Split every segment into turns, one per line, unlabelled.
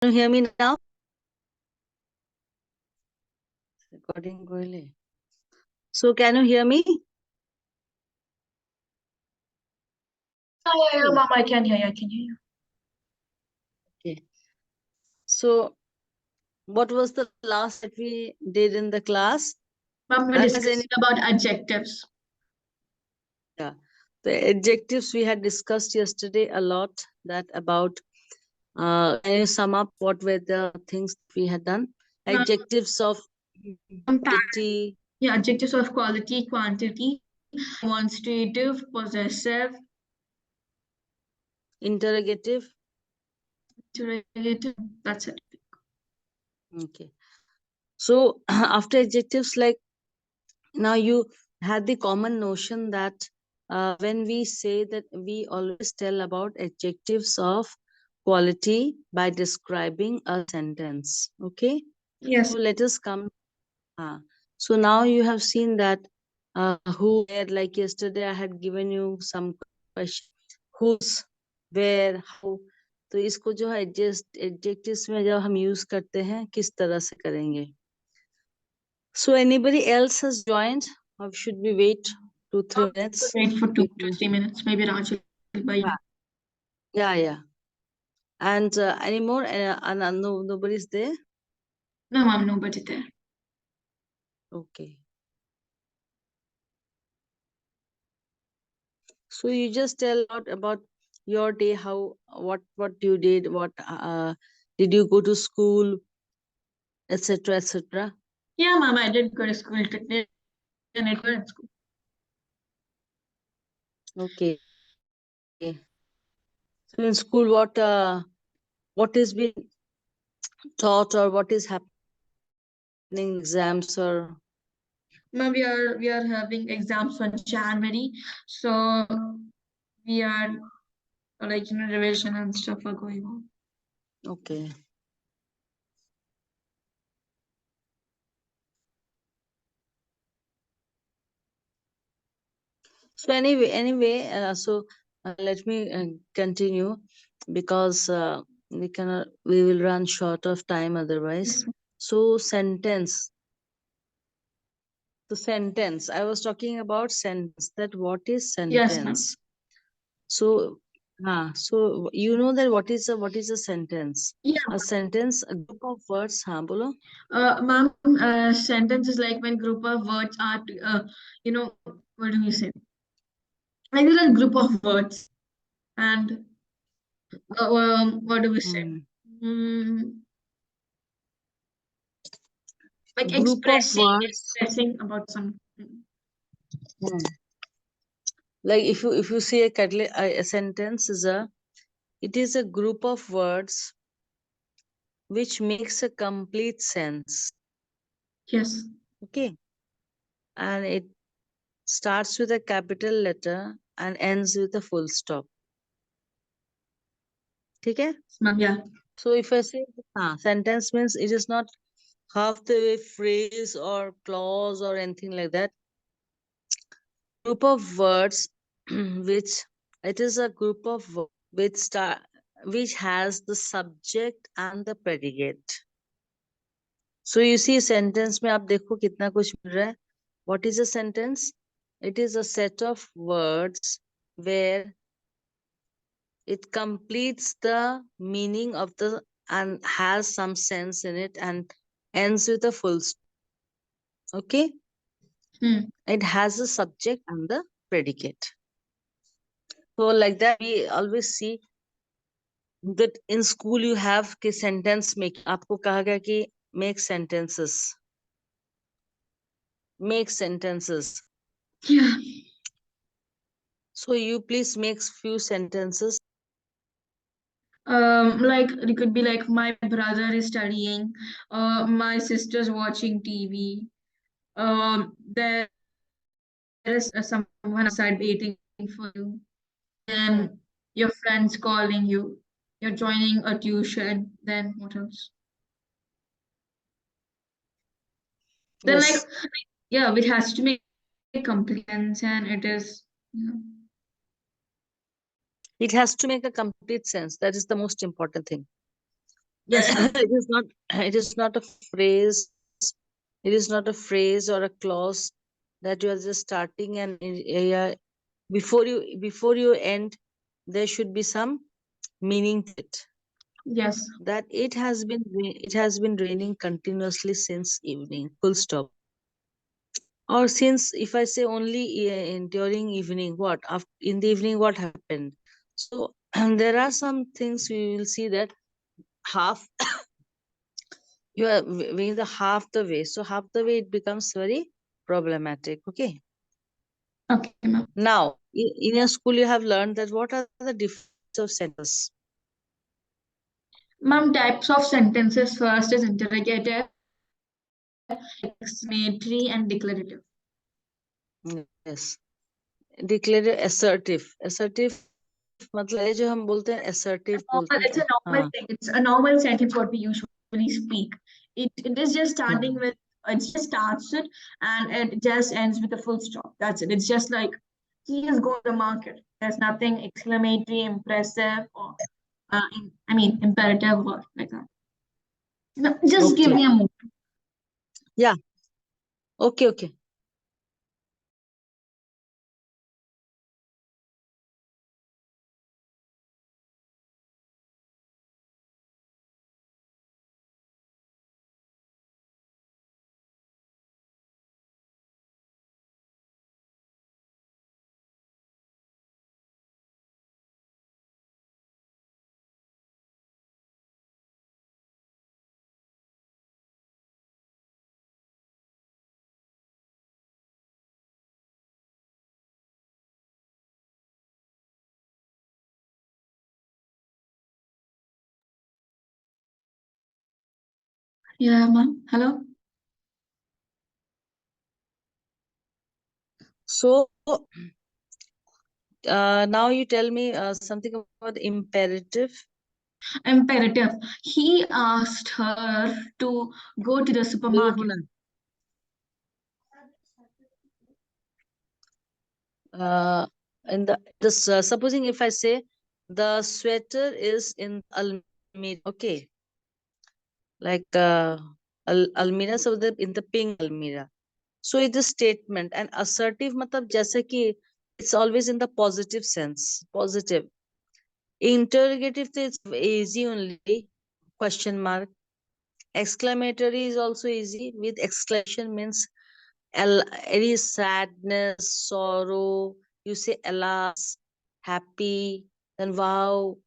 Can you hear me now? Recording going. So can you hear me?
Yeah, Mom, I can hear you. I can hear you.
Okay. So what was the last that we did in the class?
Mom, we're discussing about adjectives.
Yeah. The adjectives we had discussed yesterday a lot, that about can you sum up what were the things we had done? Adjectives of quality.
Yeah, adjectives of quality, quantity, demonstrative, possessive,
Interrogative.
interrogative. That's it.
Okay. So after adjectives, like now you had the common notion that when we say that, we always tell about adjectives of quality by describing a sentence. Okay.
Yes.
So let us come. So now you have seen that who, where, like yesterday I had given you some question, whose, where, how. तो इसको जो है adjectives में जब हम use करते हैं किस तरह से करेंगे. So anybody else has joined, or should we wait 2-3 minutes?
Wait for 2-3 minutes. Maybe Raj will buy you.
Yeah. And any more? No, nobody's there?
No, Mom, nobody there.
Okay. So you just tell about your day, how, what you did, what did you go to school, etc., etc.
Yeah, Mom, I did go to school today. And it was school.
Okay. So in school, what is being taught, or what is happening in exams, or?
Mom, we are having exams on January, so we are like revision and stuff are going on.
Okay. So anyway, let me continue, because we will run short of time otherwise. So sentence. The sentence. I was talking about sentence. That what is sentence?
Yes, ma'am.
So you know that what is a sentence?
Yeah.
A sentence, a group of words. Bolo.
Ma'am, sentence is like when group of words are, what do you say? Like a group of words, and what do we say? Like
Group of words.
expressing about some.
Like if you see a sentence is it is a group of words which makes a complete sense.
Yes.
Okay. And it starts with a capital letter and ends with a full stop. Okay?
Yeah.
So if I say sentence, means it is not half the way phrase or clause or anything like that. Group of words which it is a group of words which has the subject and the predicate. So you see sentence में आप देखो कितना कुछ मिल रहा है. What is a sentence? It is a set of words where it completes the meaning of the and has some sense in it and ends with a full stop. Okay? It has a subject and the predicate. So like that, we always see that in school you have कि sentence make. आपको कहा गया कि make sentences. Make sentences.
Yeah.
So you please make few sentences.
Like it could be like my brother is studying, my sister's watching TV, there is someone outside waiting for you, and your friends calling you, you're joining a tuition, then what else? Then
Yes.
yeah, it has to make complete sense, and it is,
It has to make a complete sense. That is the most important thing.
Yes, ma'am.
It is not a phrase. It is not a phrase or a clause that you are just starting, and before you end, there should be some meaning to it.
Yes.
That it has been raining continuously since evening. Full stop. Or since, if I say only during evening, what after in the evening what happened? So there are some things we will see that half you are weighing the half the way. So half the way it becomes very problematic. Okay.
Okay, ma'am.
Now in your school you have learned that what are the different types of sentences.
Ma'am, types of sentences first is interrogative, exclamatory, and declarative.
Yes. Declarative, assertive मतलब ये जो हम बोलते हैं assertive बोलते हैं
It's a
हाँ.
normal thing. It's a normal sentence what we usually speak. It is just starting
Hmm.
with it just starts it and it just ends with a full stop. That's it. It's just like he is going to the market. There's nothing exclamatory, impressive, or I mean imperative or like that. No, just give
Okay.
me a moment.
Yeah. Okay. Okay.
Yeah, ma'am. Hello.
So now you tell me something about imperative.
Imperative. He asked her to go to the
ये
supermarket.
होना. Uh, supposing if I say the sweater is in Almira, okay, like Almira, so in the pink Almira. So it is statement, and assertive matlab जैसे कि it's always in the positive sense, positive. Interrogative is easy only, question mark. Exclamatory is also easy. With exclamation means any sadness, sorrow. You say alas, happy, then wow,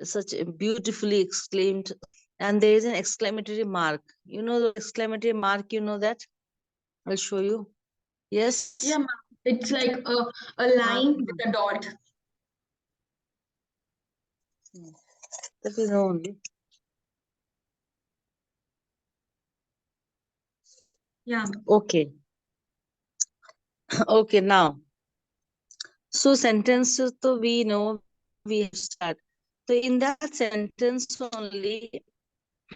such a beautifully exclaimed. And there is an exclamatory mark. You know the exclamatory mark, you know that? I'll show you. Yes.
Yeah, ma'am. It's like a
Ah,
line with a dot.
that we know only.
Yeah.
Okay. Okay, now. So sentences to we know we have start. So in that sentence only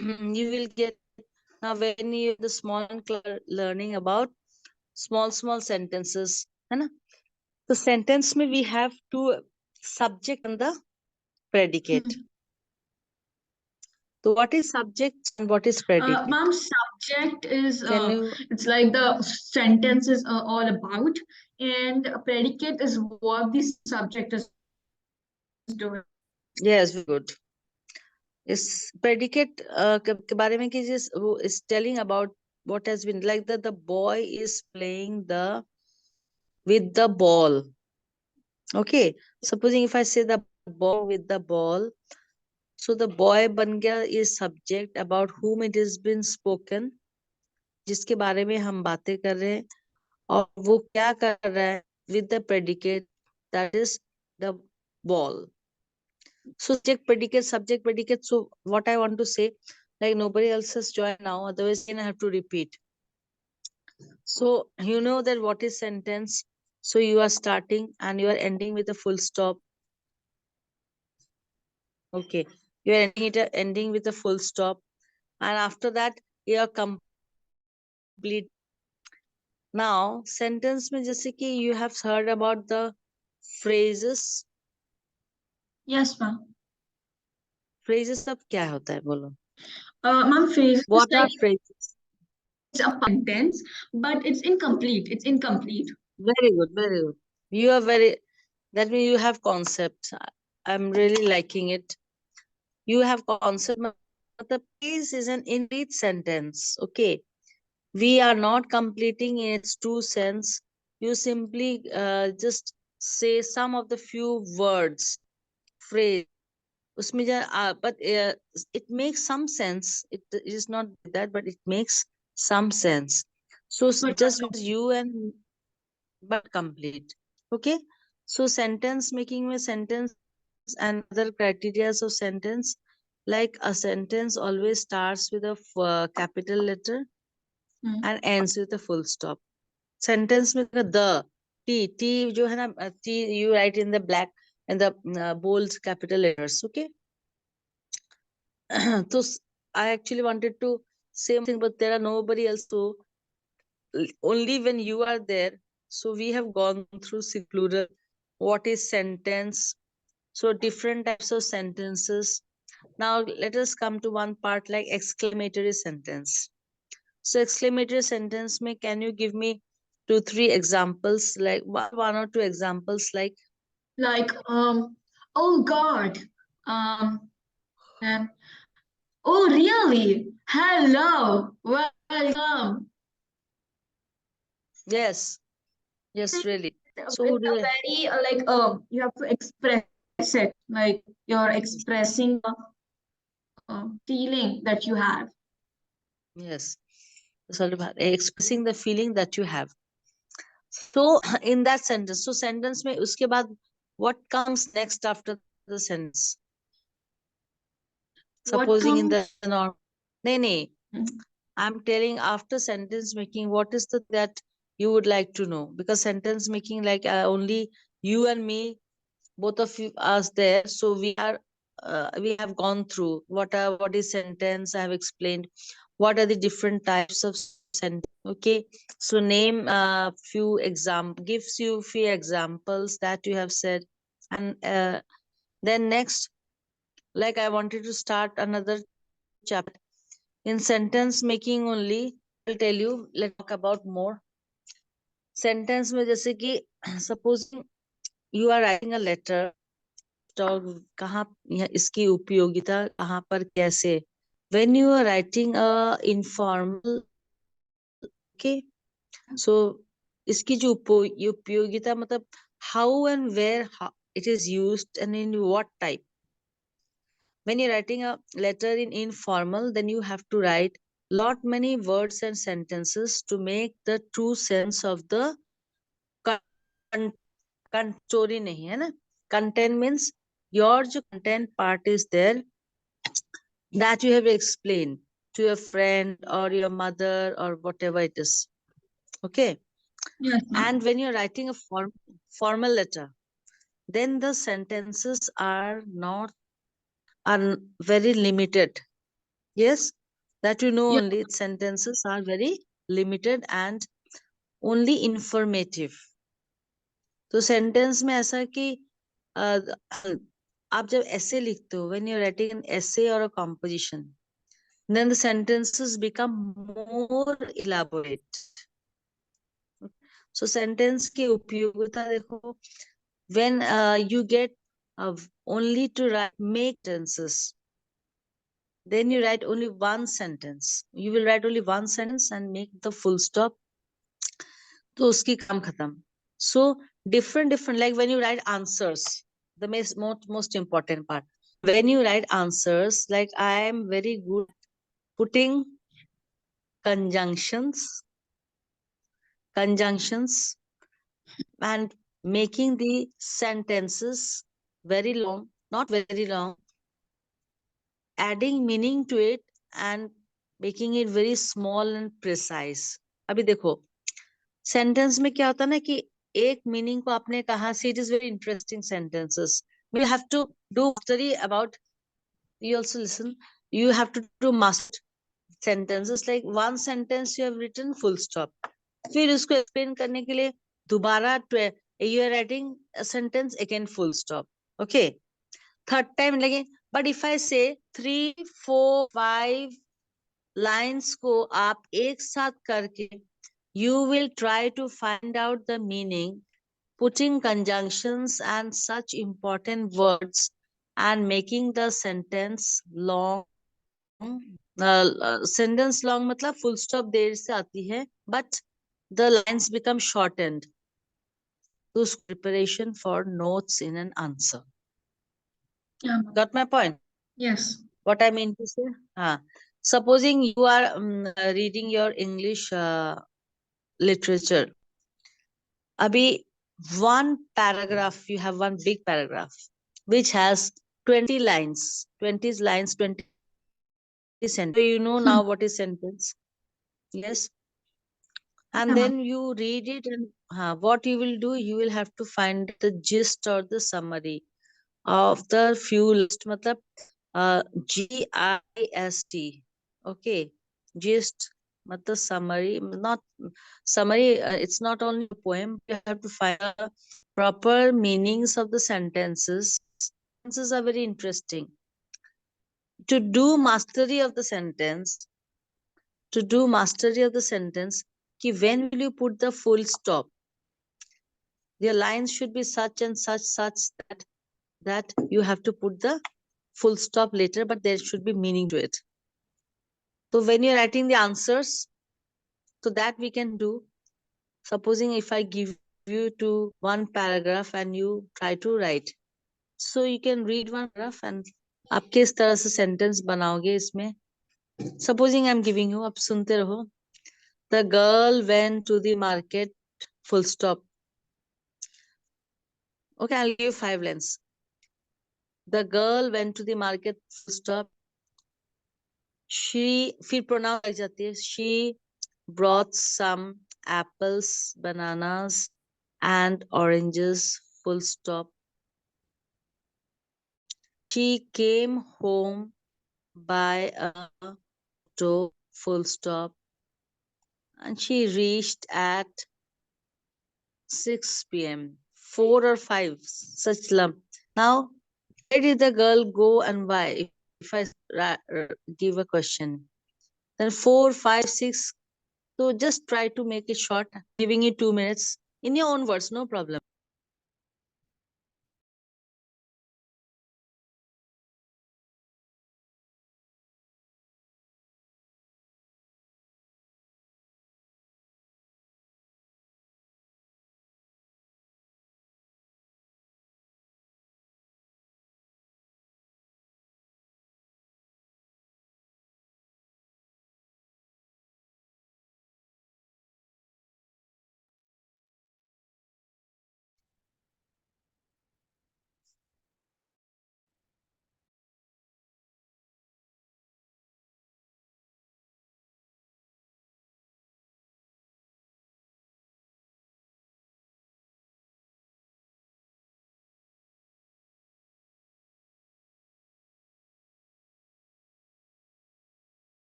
you will get now when you the small and learning about small sentences. है ना? The sentence में we have two subject and the predicate.
Hmm.
So what is subject and what is predicate?
Ma'am, subject is
Can you?
it's like the sentence is all about, and predicate is what the subject is doing.
Yes, very good. इस predicate के बारे में कि वो is telling about what has been like that the boy is playing the with the ball. Okay, supposing if I say the boy with the ball, so the boy बन गया is subject about whom it has been spoken, जिसके बारे में हम बातें कर रहे हैं और वो क्या कर रहा है with the predicate that is the ball. So subject predicate. So what I want to say, like nobody else has joined now, otherwise again I have to repeat. So you know that what is sentence. So you are starting and you are ending with a full stop. Okay. You are ending with a full stop. And after that, you are complete. Now, sentence में जैसे कि you have heard about the phrases.
Yes, ma'am.
Phrases अब क्या होता है बोलो?
Mom, phrases
What
like
are phrases?
it's a sentence, but it's incomplete. It's incomplete.
Very good, very good. You are very, that means you have concept. I'm really liking it. You have concept. The phrase is an incomplete sentence. Okay. We are not completing in its true sense. You simply just say some of the few words, phrase. उसमें but it makes some sense. It is not that, but it makes some sense. So
But not
just because
complete.
you and but complete. Okay. So sentence making में sentence and other criteria of sentence, like a sentence always starts with a capital letter
Hmm.
and ends with a full stop. Sentence में the t जो है ना t you write in the black and the bold capital letters. Okay. So I actually wanted to say something, but there are nobody else. So only when you are there. So we have gone through plural. What is sentence? So different types of sentences. Now let us come to one part like exclamatory sentence. So exclamatory sentence may can you give me two, three examples, like one or two examples like
Like, oh God. Um, and oh really? Hello, welcome.
yes,
It's
yes, really. So
it's
who
a
do
very like you have to express it, like you're expressing feeling that you have.
yes. Sorry about expressing the feeling that you have. So in that sentence, so sentence में उसके बाद what comes next after the sentence?
What
Supposing in the
comes?
norm, नहीं नहीं.
Hmm.
I'm telling after sentence making, what is the that you would like to know? Because sentence making, like only you and me, both of you us there. So we have gone through what is sentence. I have explained what are the different types of sentence. Okay, so name few gives you few examples that you have said, and then next, like I wanted to start another chapter in sentence making only. I'll tell you. Let's talk about more sentence में जैसे कि supposing you are writing a letter. talk कहाँ इसकी उपयोगिता कहाँ पर कैसे when you are writing a informal. Okay, so इसकी जो उपयोगिता मतलब how and where it is used and in what type. When you're writing a letter in informal, then you have to write lot many words and sentences to make the true sense of the story नहीं है ना. Content means your जो content part is there that you have explained to your friend or your mother or whatever it is. Okay.
Yes,
And
ma'am.
when you're writing a formal letter, then the sentences are not are very limited. Yes, that you know
Yeah.
only its sentences are very limited and only informative. तो sentence में ऐसा है कि अ, आप जब ऐसे लिखते हो when you're writing an essay or a composition, then the sentences become more elaborate. So sentence की उपयोगिता देखो, when you get only to write make sentences, then you write only one sentence. You will write only one sentence and make the full stop. तो उसकी काम खत्म. So different like when you write answers, the most important part. When you write answers, like I am very good putting conjunctions and making the sentences very long, not very long, adding meaning to it and making it very small and precise. अभी देखो sentence में क्या होता है ना कि एक meaning को आपने कहा से it is very interesting sentences we have to do mastery about. You also listen, you have to do must sentences, like one sentence you have written full stop, फिर उसको explain करने के लिए दोबारा you are writing a sentence again full stop. Okay, third time लगे But if I say 3, 4, 5 lines को आप एक साथ करके you will try to find out the meaning, putting conjunctions and such important words and making the sentence long. Sentence long मतलब full stop देर से आती है, but the lines become shortened to preparation for notes in an answer.
Yeah.
Got my point?
Yes.
What I mean to say? Supposing you are reading your English literature. Abhi, one paragraph, you have one big paragraph, which has 20 lines, 20 lines, 20 sentences. So you know now what is sentence. Yes. And
Yeah,
then
ma'am.
you read it, and what you will do, you will have to find the gist or the summary of the few list, matlab, GIST. Okay. Gist, matlab summary, not summary. It's not only a poem. You have to find the proper meanings of the sentences. Sentences are very interesting. To do mastery of the sentence, कि when will you put the full stop? Your lines should be such and such that you have to put the full stop later, but there should be meaning to it. So when you're writing the answers, so that we can do. Supposing if I give you to one paragraph and you try to write, so you can read one paragraph and आप किस तरह से sentence बनाओगे इसमें. Supposing I'm giving you, आप सुनते रहो. The girl went to the market, full stop. Okay, I'll give you 5 lines. The girl went to the market, full stop. She, फिर pronoun लग जाती है. She brought some apples, bananas, and oranges, full stop. She came home by a auto, full stop. And she reached at 6 p.m. 4 or 5, such lump. Now, where did the girl go and why? If I give a question, then 4, 5, 6. So just try to make it short, giving you 2 minutes in your own words, no problem.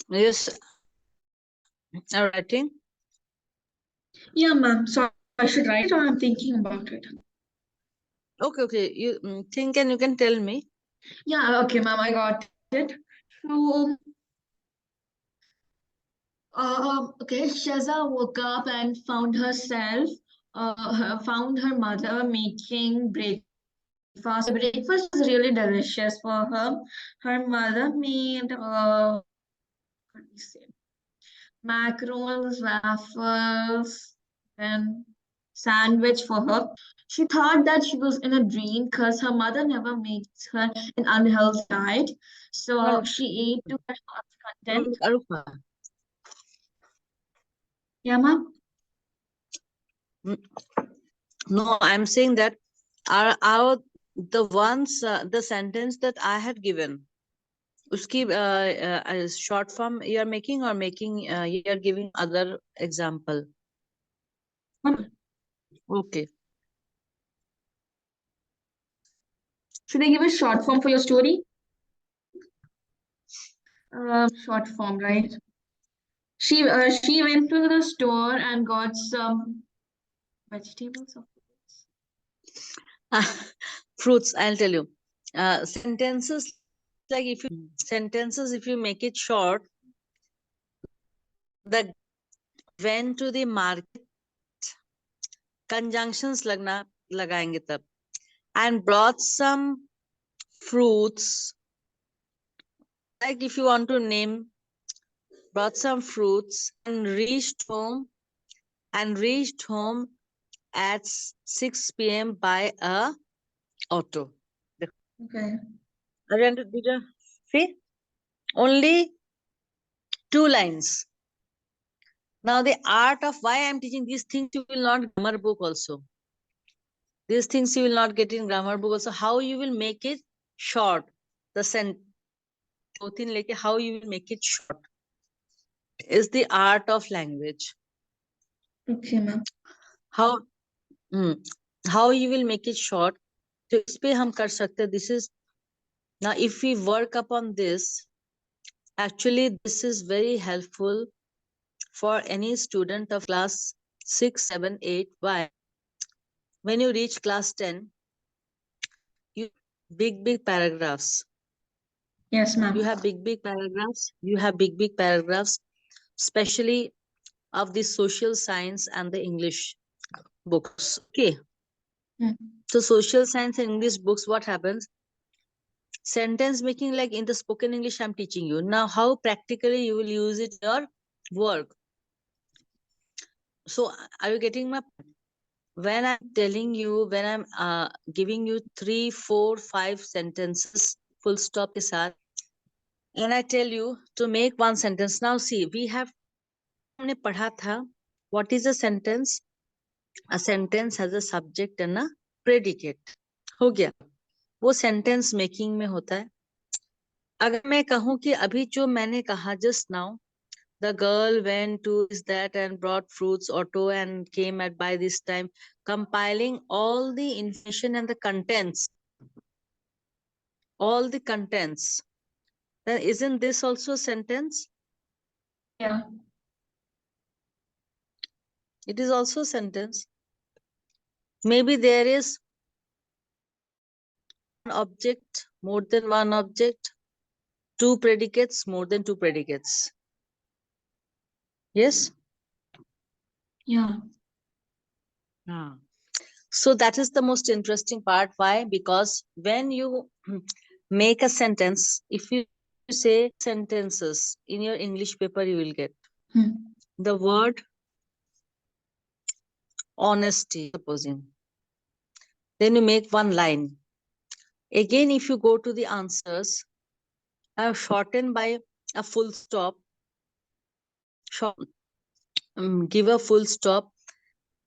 Yes, are writing.
Yeah, ma'am. So I should write it or I'm thinking about it.
Okay. You think and you can tell me.
Yeah, okay, ma'am, I got it. So, okay, Shaza woke up and found her mother making breakfast. The breakfast was really delicious for her. Her mother made, what do we say, macarons, waffles, and sandwich for her. She thought that she was in a dream because her mother never makes her an unhealthy diet. So she ate to her heart's content.
Arupa.
Yeah, ma'am.
No, I'm saying that are the ones the sentence that I had given. Uski short form you are making or making you are giving other example. Okay.
Should I give a short form for your story? Short form, right? She went to the store and got some vegetables or
Fruits, I'll tell you. Sentences, if you make it short, the went to the market, conjunctions लगाएंगे तब, and brought some fruits. Like if you want to name, brought some fruits and reached home at 6 p.m. by a auto.
Okay.
Did you see? Only 2 lines. Now the art of why I'm teaching these things, you will not grammar book also. These things you will not get in grammar book also. How you will make it short. The sentence, how you will make it short is the art of language.
Okay, ma'am.
How how you will make it short. So इस पे हम कर सकते हैं. This is now if we work upon this, actually this is very helpful for any student of class 6, 7, 8. Why? When you reach class 10, you big paragraphs.
Yes, ma'am.
You have big paragraphs. You have big paragraphs, especially of the social science and the English books. Okay.
Hmm.
So social science and English books, what happens? Sentence making, like in the spoken English, I'm teaching you. Now, how practically you will use it in your work. So are you getting my point? When I'm telling you, when I'm giving you 3, 4, 5 sentences, full stop ke saath, and I tell you to make one sentence. Now see, we have हमने पढ़ा था, what is a sentence? A sentence has a subject and a predicate. हो गया. वो sentence making में होता है. अगर मैं कहूं कि अभी जो मैंने कहा just now, the girl went to this that and brought fruits auto and came at by this time, compiling all the information and the contents, all the contents. Then isn't this also a sentence?
Yeah.
It is also a sentence. Maybe there is one object, more than one object, 2 predicates, more than 2 predicates. Yes?
Yeah.
So that is the most interesting part. Why? Because when you make a sentence, if you say sentences in your English paper, you will get the word honesty, supposing. Then you make one line. Again, if you go to the answers, I have shortened by a full stop. Give a full stop.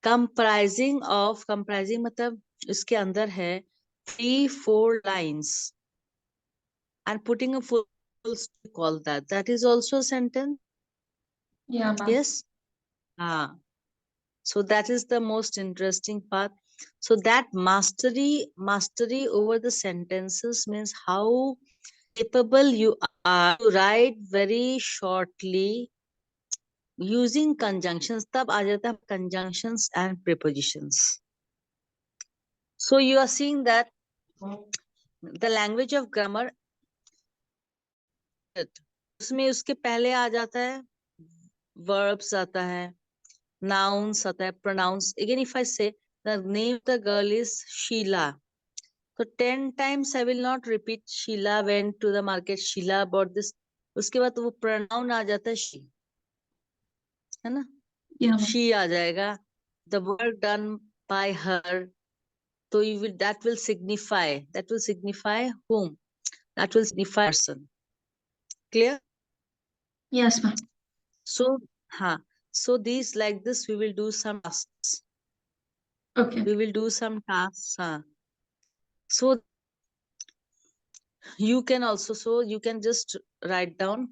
Comprising मतलब इसके अंदर है 3, 4 lines and putting a full stop, call that is also a sentence.
Yeah, ma'am.
Yes. So that is the most interesting part. So that mastery over the sentences means how capable you are to write very shortly using conjunctions. तब आ जाता है conjunctions and prepositions. So you are seeing that the language of grammar, उसमें उसके पहले आ जाता है verbs आता है, nouns आता है, pronouns. Again, if I say the name of the girl is Sheila, so 10 times I will not repeat Sheila went to the market, Sheila bought this. उसके बाद वो pronoun आ जाता है she, है ना?
Yeah.
She आ जाएगा. The work done by her. So you will, that will signify whom? That will signify person. Clear?
Yes, ma'am.
So, so these like this, we will do some tasks.
Okay.
We will do some tasks. So you can also, so you can just write down,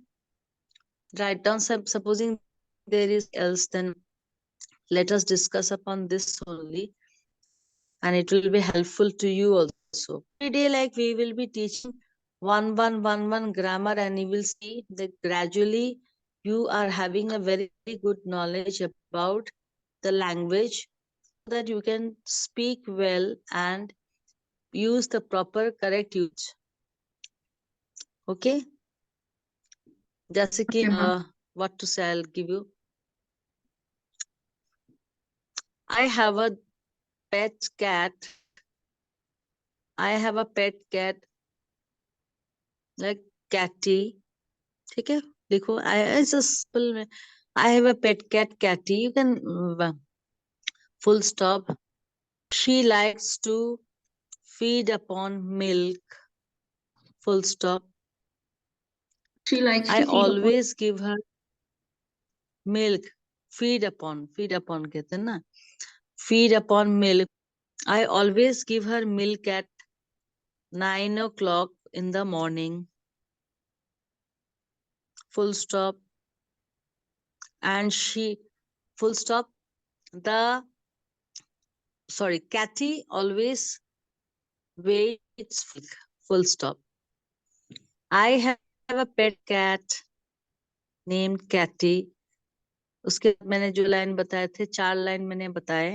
supposing there is else, then let us discuss upon this only. And it will be helpful to you also. Every day, like we will be teaching one grammar, and you will see that gradually you are having a very good knowledge about the language, so that you can speak well and use the proper correct use. Okay, जैसे कि
Okay, ma'am.
what to say, I'll give you. I have a pet cat. I have a pet cat like catty. ठीक है, लिखो. It's a simple में. I have a pet cat catty. You can full stop. She likes to feed upon milk. Full stop.
She likes
I
to feed upon.
always give her milk. Feed upon कहते हैं ना. Feed upon milk. I always give her milk at 9 o'clock in the morning. Full stop. And she, full stop. The, sorry, Cathy always waits for milk. Full stop. I have a pet cat named Cathy. उसके बाद मैंने जो line बताए थे, 4 line मैंने बताए.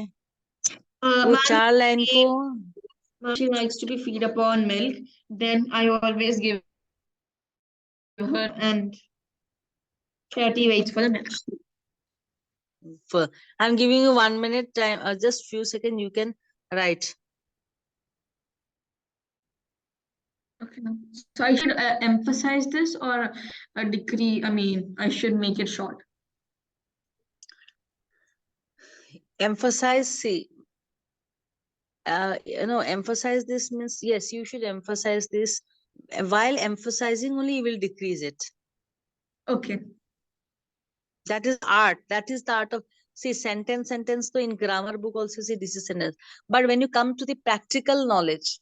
वो
Ma'am,
4 line को
she likes to be feed upon milk. Then I always give her, and Chatty waits for the milk.
I'm giving you 1 minute time, just few seconds. You can write.
Okay, ma'am. So I should emphasize this or decree. I mean, I should make it short.
Emphasize. See, emphasize this means, yes, you should emphasize this. While emphasizing only, you will decrease it.
Okay.
That is art. That is the art of, see, sentence. So in grammar book also say this is sentence. But when you come to the practical knowledge,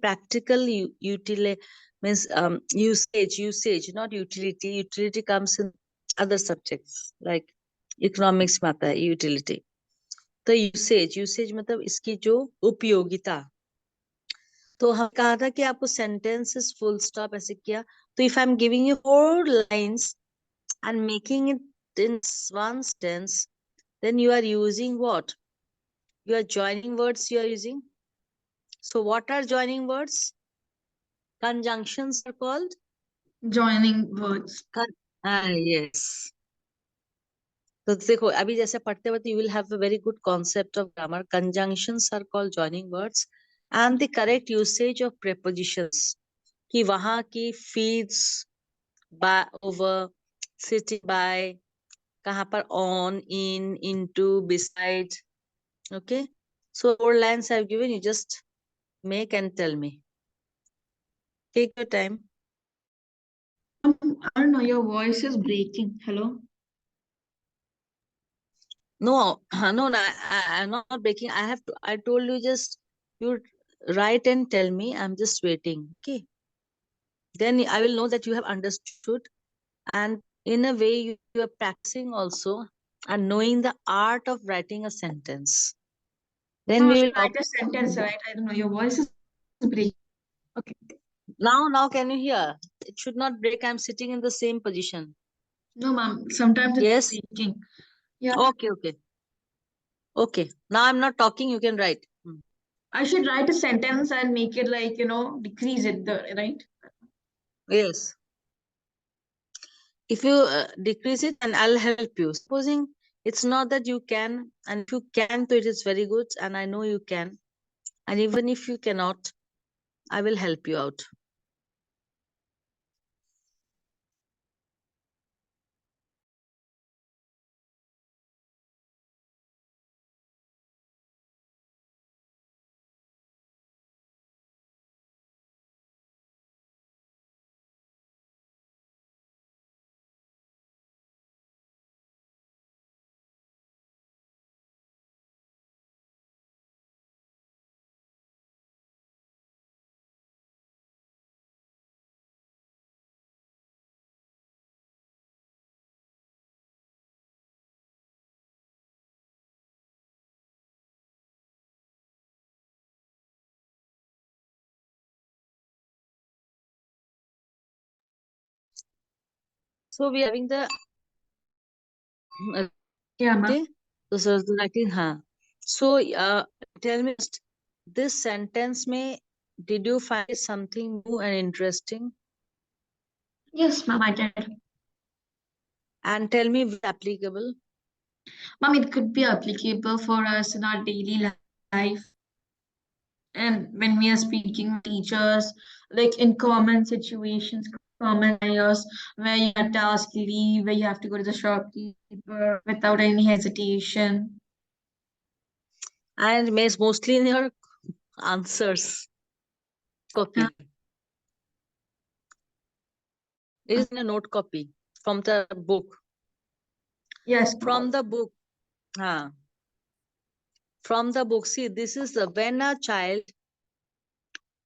practical utility means usage, not utility. Utility comes in other subjects like economics में आता है utility. तो usage मतलब इसकी जो उपयोगिता. तो हम कहा था कि आपको सेंटेंसेस फुल स्टॉप ऐसे किया. तो if I am giving you 4 lines and making it in one sentence, then you are using what? You are joining words you are using. So what are joining words? Conjunctions are called
Joining words.
yes. तो देखो अभी जैसे पढ़ते वक्त you will have a very good concept of grammar. Conjunctions are called joining words and the correct usage of prepositions. कि वहां की feeds, by, over, sitting by, कहाँ पर on, in, into, beside. Okay, so 4 lines I've given you, just make and tell me. Take your time.
I don't know, your voice is breaking. Hello?
No, no, I'm not breaking. I told you, just you write and tell me. I'm just waiting. Okay. Then I will know that you have understood. And in a way, you are practicing also and knowing the art of writing a sentence. Then
No, I
we
should
will talk.
write a sentence, right? I don't know, your voice is breaking. Okay.
Now, can you hear? It should not break. I'm sitting in the same position.
No, ma'am, sometimes it's
Yes.
breaking. Yeah.
Okay. Okay. Now I'm not talking. You can write.
I should write a sentence and make it like, decrease it, right?
Yes. If you decrease it, and I'll help you. Supposing it's not that you can, and if you can, so it is very good, and I know you can. And even if you cannot, I will help you out. So we are having the
Yeah, ma'am.
okay. So Saraswati, हाँ. So tell me, this sentence में did you find something new and interesting?
Yes, ma'am, I did.
And tell me, if it's applicable.
Ma'am, it could be applicable for us in our daily life. And when we are speaking with teachers, like in common situations, common scenarios, where you have to ask leave, where you have to go to the shopkeeper without any hesitation.
And mostly in your answers
Huh?
copy. It is in a note copy from the book.
Yes,
From
ma'am.
the book. Huh. From the book. See, this is when a child,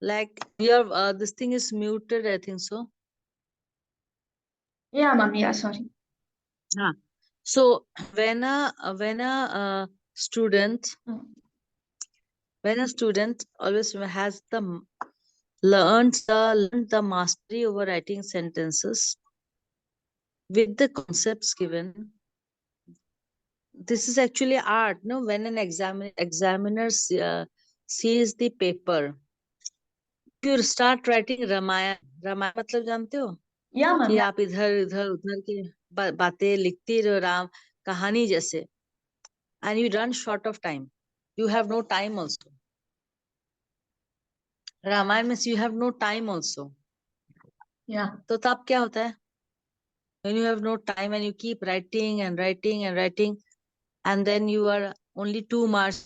like your this thing is muted, I think so.
Yeah, ma'am. Yeah, sorry.
Huh. So when a student
Hmm.
when a student always has the learned the mastery over writing sentences with the concepts given. This is actually art, no? When an examiner sees the paper, you start writing Ramayan. Ramayan मतलब जानते हो
Yeah, ma'am.
कि
Yeah.
आप इधर इधर उधर की बातें लिखती रहो, राम कहानी जैसे, and you run short of time. You have no time also. Ramayan means you have no time also.
Yeah.
तो तब क्या होता है? When you have no time and you keep writing and writing and writing, and then you are only 2 marks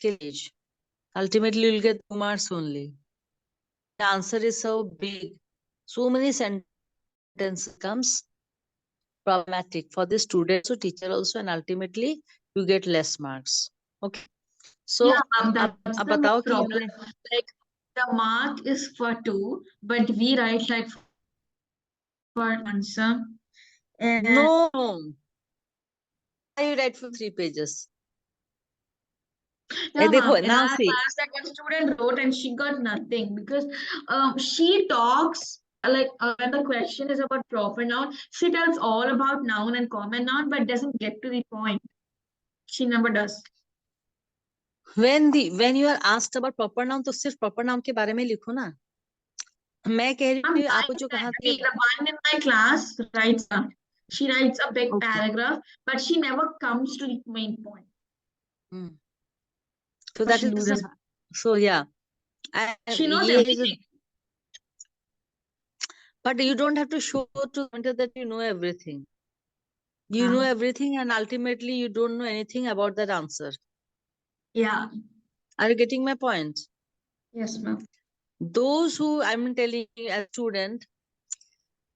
के age. Ultimately, you'll get 2 marks only. The answer is so big. So many sentences becomes problematic for the student also, teacher also, and ultimately you get less marks. Okay.
Yeah,
So
ma'am. That's
अब
the main
बताओ कि
problem.
हमने
Like the mark is for two, but we write like for answer. And
no, why you write for 3 pages?
yeah,
देखो
ma'am. In
now
our
see,
class, like one student wrote and she got nothing because she talks like when the question is about proper noun, she tells all about noun and common noun, but doesn't get to the point. She never does.
when you are asked about proper noun, तो सिर्फ proper noun के बारे में लिखो ना. मैं कह रही
I'm
हूँ
trying
आपको जो
that.
कहा
I mean, the one in my class writes that. She writes a big
okay.
paragraph, but she never comes to the main point.
Hmm. So
So
that
she
is
loses.
so yeah.
She knows
ये is
everything.
but you don't have to show to the that you know everything. You know
Yeah.
everything, and ultimately you don't know anything about that answer.
Yeah.
Are you getting my point?
Yes, ma'am.
Those who I'm telling you as student,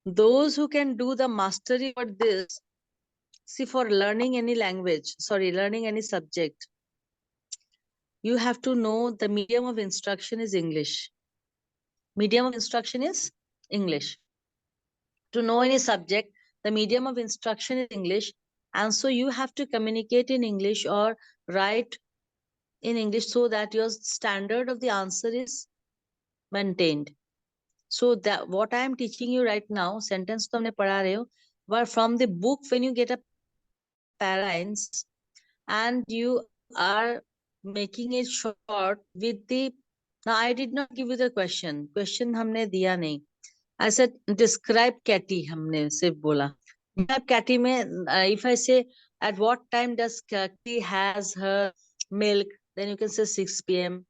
those who can do the mastery for this, see for learning any language, sorry, learning any subject, you have to know the medium of instruction is English. Medium of instruction is English. To know any subject, the medium of instruction is English. And so you have to communicate in English or write in English so that your standard of the answer is maintained. So that what I am teaching you right now, sentence to humne padha rahe ho, but from the book, when you get a parents and you are making it short with the, now I did not give you the question हमने दिया नहीं. I said describe Catty, हमने सिर्फ बोला. Describe Catty में if I say at what time does Catty has her milk, then you can say 6 p.m.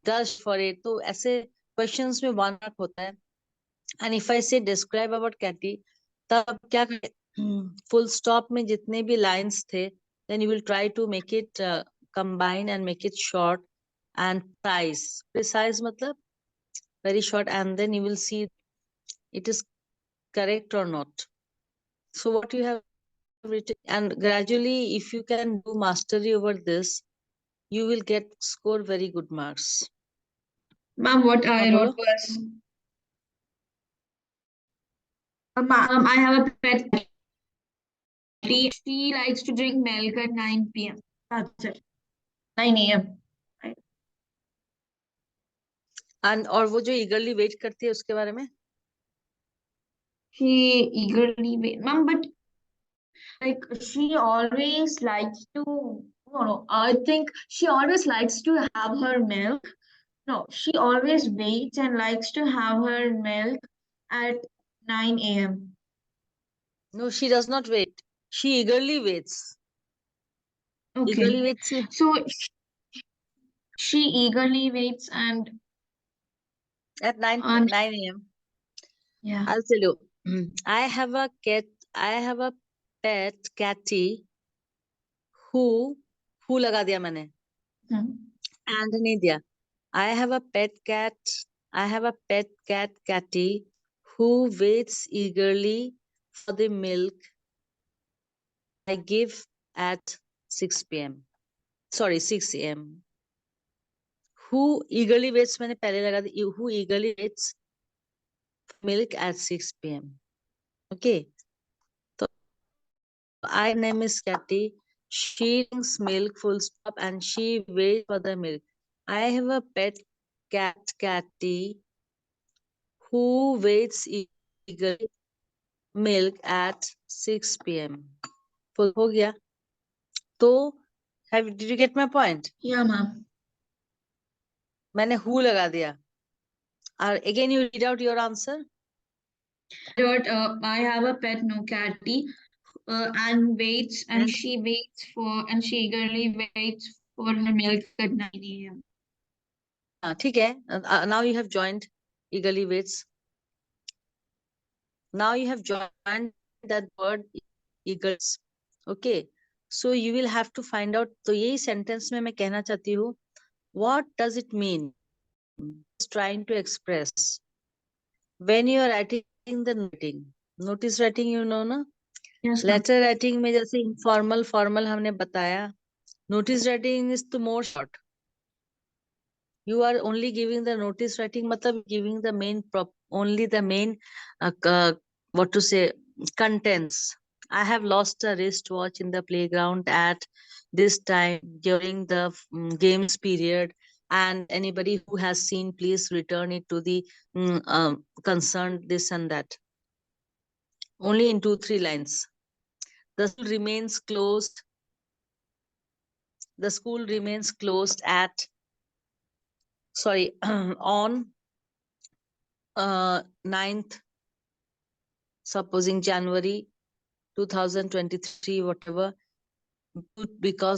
Does for it, तो ऐसे questions में 1 mark होता है. And if I say describe about Catty, तब क्या full stop में जितने भी lines थे, then you will try to make it combine and make it short and precise. Precise मतलब very short, and then you will see it is correct or not. So what you have written, and gradually if you can do mastery over this, you will get score very good marks.
Ma'am, what
हाँ
I
बोलो.
wrote was, I have a pet tea. She likes to drink milk at 9 p.m. That's it. 9 a.m.
And और वो जो eagerly wait करती है उसके बारे में.
She eagerly wait, ma'am, but like she always likes to, no, I think she always likes to have her milk. No, she always waits and likes to have her milk at 9 a.m.
No, she does not wait. She eagerly waits.
Okay.
Eagerly waits
So she eagerly waits and
at 9
and
9 a.m.
yeah.
I'll tell you. I have a cat. I have a pet catty who who लगा दिया मैंने
Hmm.
and नहीं दिया. I have a pet cat. I have a pet catty who waits eagerly for the milk I give at 6 p.m. Sorry, 6 a.m. Who eagerly waits मैंने पहले लगा दी. Who eagerly waits for milk at 6 p.m. Okay. So I name is Catty. She drinks milk full stop and she waits for the milk. I have a pet cat Catty who waits eagerly milk at 6 p.m. Full हो गया. तो did you get my point?
Yeah, ma'am.
मैंने who लगा दिया. और again you read out your answer.
I have a pet, no catty, and waits, and
And
she waits for, and she eagerly waits for her milk at 9 a.m.
ठीक है. Now you have joined eagerly waits. Now you have joined that word eagles. Okay. So you will have to find out. तो यही sentence में मैं कहना चाहती हूँ. What does it mean? Is trying to express when you are writing the writing. Notice writing you know ना.
Yes, ma'am.
Letter writing में जैसे informal formal हमने बताया. Notice writing is the more short. You are only giving the notice writing matlab giving the main only the main what to say contents. I have lost a wristwatch in the playground at this time during the games period, and anybody who has seen please return it to the concerned this and that. Only in 2-3 lines. The school remains closed. The school remains closed at sorry on 9th, supposing January 2023, whatever, because